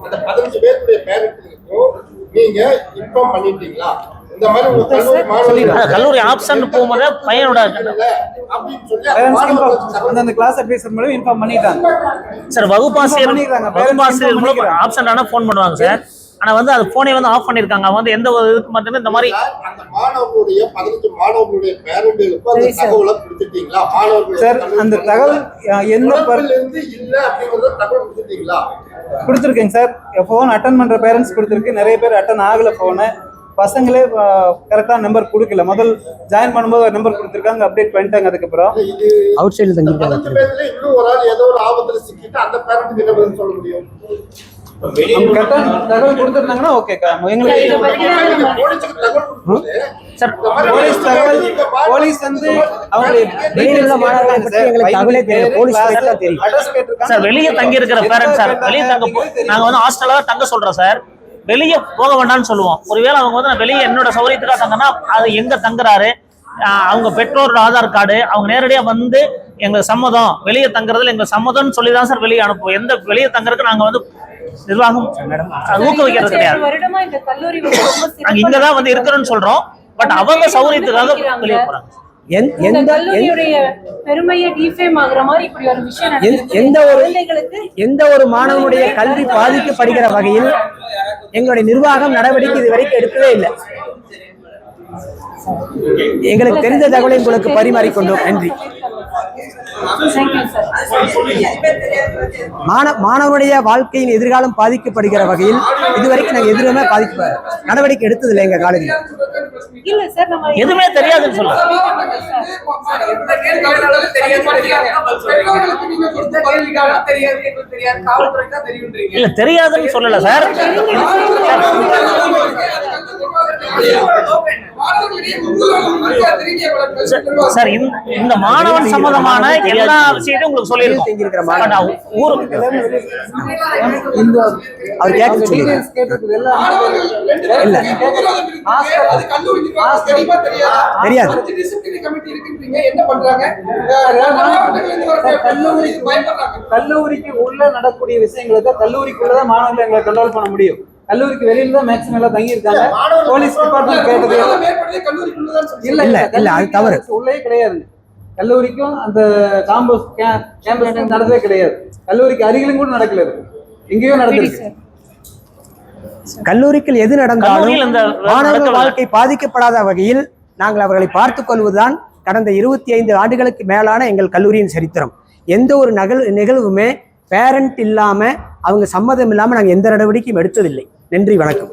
Speaker 3: அந்த 15 பேருடைய பேரண்ட்ஸுக்கும் நீங்க இன்ஃபார்ம் பண்ணிட்டீங்களா? இந்த மாதிரி உங்க கல்லூரி மாணவர்கள்
Speaker 4: கல்லூரி ஆப்ஷன் போகும்போது பையனோட
Speaker 3: அப்படின்னு சொல்லி அந்த
Speaker 6: Parents
Speaker 3: மாணவர்களுக்கு
Speaker 6: அந்த கிளாஸ் அட்வைசர் மூலம் இன்ஃபார்ம் பண்ணிட்டாங்க.
Speaker 4: சார் வகுப்பாசிரியர்
Speaker 6: பண்ணிக்கிறாங்க.
Speaker 4: வகுப்பாசிரியர் மூலம்
Speaker 6: பண்ணிக்கிறாங்க.
Speaker 4: ஆப்ஷன் ஆனா ஃபோன் பண்ணுவாங்க சார். ஆனா வந்து அது போனே வந்து ஆஃப் பண்ணிருக்காங்க. அவங்க வந்து எந்த ஒரு இதுக்கு மட்டும் இந்த மாதிரி
Speaker 3: அந்த மாணவர்களுடைய 15 மாணவர்களுடைய பேரண்ட்களுக்கும் அந்த
Speaker 1: சரி சார்.
Speaker 3: தகவலை கொடுத்துட்டீங்களா? மாணவர்கள்
Speaker 6: சார் அந்த தகவல் எந்த
Speaker 3: இருந்து இல்ல அப்படிங்கறத தகவல் கொடுத்துட்டீங்களா?
Speaker 6: கொடுத்துருக்கேங்க சார். ஃபோன் அட்டன் பண்ற பேரண்ட்ஸ் கொடுத்துருக்கு. நிறைய பேர் அட்டன் ஆகல ஃபோனை. பசங்களே கரெக்டாக நம்பர் கொடுக்கல. முதல் ஜாயின் பண்ணும்போது ஒரு நம்பர் கொடுத்துருக்காங்க, அப்டேட் பண்ணிட்டாங்க. அதுக்கப்புறம்
Speaker 3: இது
Speaker 8: அவுட் சைடில்
Speaker 3: 15
Speaker 8: தங்கிருக்காங்க.
Speaker 3: பேர்ல இன்னும் ஒரு ஆள் ஏதோ ஒரு ஆபத்துல சிக்கிட்டு அந்த பேரண்ட்டுக்கு என்ன பதில் சொல்ல முடியும்?
Speaker 6: அவங்க கரெக்டாக தகவல் கொடுத்துருந்தாங்கன்னா ஓகே. எங்களுக்கு
Speaker 1: இதை பத்தி தான் நம்ம
Speaker 3: போலீஸுக்கு தகவல் கொடுக்கும்போது
Speaker 4: சார்
Speaker 3: இந்த மாதிரி
Speaker 6: போலீஸ் தகவல் போலீஸ் வந்து அவங்களுடைய
Speaker 8: வெளியில் உள்ள மாணவர்களை பற்றி எங்களுக்கு தகவலே தெரியாது. போலீஸ் வரைக்கும் தான் தெரியும்.
Speaker 6: அட்ரஸ் கேட்டிருக்காங்க.
Speaker 4: சார் வெளியே தங்கி இருக்கிற பேரண்ட்ஸ் சார் வெளியே நாங்க வந்து ஹாஸ்டல்ல தங்க சொல்றோம் சார். வெளியே போக வேண்டாம்னு சொல்லுவோம். ஒருவேளை அவங்க வந்து நான் வெளியே என்னோட சௌகரியத்துக்காக தங்கன்னா அது எங்க தங்குறாரு, அவங்க பெற்றோரோட ஆதார் கார்டு, அவங்க நேரடியா வந்து எங்களுக்கு சம்மதம், வெளியே தங்குறதுல எங்களுக்கு சம்மதம்னு சொல்லி தான் சார் வெளியே அனுப்புவோம். எந்த வெளியே தங்குறதுக்கு நாங்க வந்து நிர்வாகம் ஊக்குவிக்கிறது கிடையாது.
Speaker 1: 27 வருடமா இந்த கல்லூரி வந்து ரொம்ப சிறப்பா
Speaker 4: நாங்க இங்கதான் வந்து இருக்கிறோம்னு சொல்றோம். பட் அவங்க சௌகரியத்துக்காக வெளியே போறாங்க.
Speaker 1: இந்த
Speaker 8: எந்த
Speaker 1: கல்லூரியுடைய பெருமையை டிஃபேம் ஆகுற மாதிரி இப்படி ஒரு விஷயம் நடக்குது.
Speaker 8: எந்த ஒரு
Speaker 1: குழந்தைகளுக்கு
Speaker 8: எந்த ஒரு மாணவனுடைய கல்வி பாதிக்கப்படுகிற வகையில் எங்களுடைய நிர்வாகம் நடவடிக்கை இது வரைக்கும் எடுக்கவே இல்லை. எங்களுக்கு தெரிந்த தகவலை உங்களுக்கு பரிமாறிக்கொண்டோம். நன்றி.
Speaker 1: Thank you sir.
Speaker 8: மாணவனுடைய வாழ்க்கையின் எதிர்காலம் பாதிக்கப்படுகிற வகையில் இதுவரைக்கும் நாங்கள் எதுவுமே நடவடிக்கை எடுத்ததில்லை எங்க காலேஜில்.
Speaker 1: இல்ல சார் நம்ம
Speaker 4: எதுவுமே தெரியாதுன்னு சொல்லுங்க. இல்ல தெரியாதுன்னு சொல்லல சார். சார் இந்த மாணவன் சம்பந்தமான எல்லா விஷயத்தையும் உங்களுக்கு சொல்லியிருக்கோம்.
Speaker 8: அவர் கேட்க சொல்லி இல்ல தெரியாது.
Speaker 6: கல்லூரிக்கு உள்ள நடக்கூடிய விஷயங்களை தான் கல்லூரிக்குள்ளதான் மாணவர்களை எங்களை கண்ட்ரோல் பண்ண முடியும். கல்லூரிக்கு வெளியில தான் மேக்ஸிமம் எல்லாம் தங்கி இருக்காங்க. போலீஸ் டிபார்ட்மெண்ட் கேட்டது இல்ல இல்ல இல்ல அது தவறு. உள்ளே கிடையாதுங்க. கல்லூரிக்கும் அந்த கேம்பஸ் நடந்ததே கிடையாது. கல்லூரிக்கு அருகிலும் கூட நடக்கல. எங்கேயோ நடந்திருக்கு.
Speaker 8: கல்லூரிக்கு எது நடந்தாலும் மாணவர்கள் வாழ்க்கை பாதிக்கப்படாத வகையில் நாங்கள் அவர்களை பார்த்துக் கொள்வதுதான் கடந்த 25 ஆண்டுகளுக்கு மேலான எங்கள் கல்லூரியின் சரித்திரம். எந்த ஒரு நிகழ்வுமே பேரண்ட் இல்லாம அவங்க சம்மதம் இல்லாம நாங்கள் எந்த நடவடிக்கையும் எடுத்ததில்லை. நன்றி, வணக்கம்.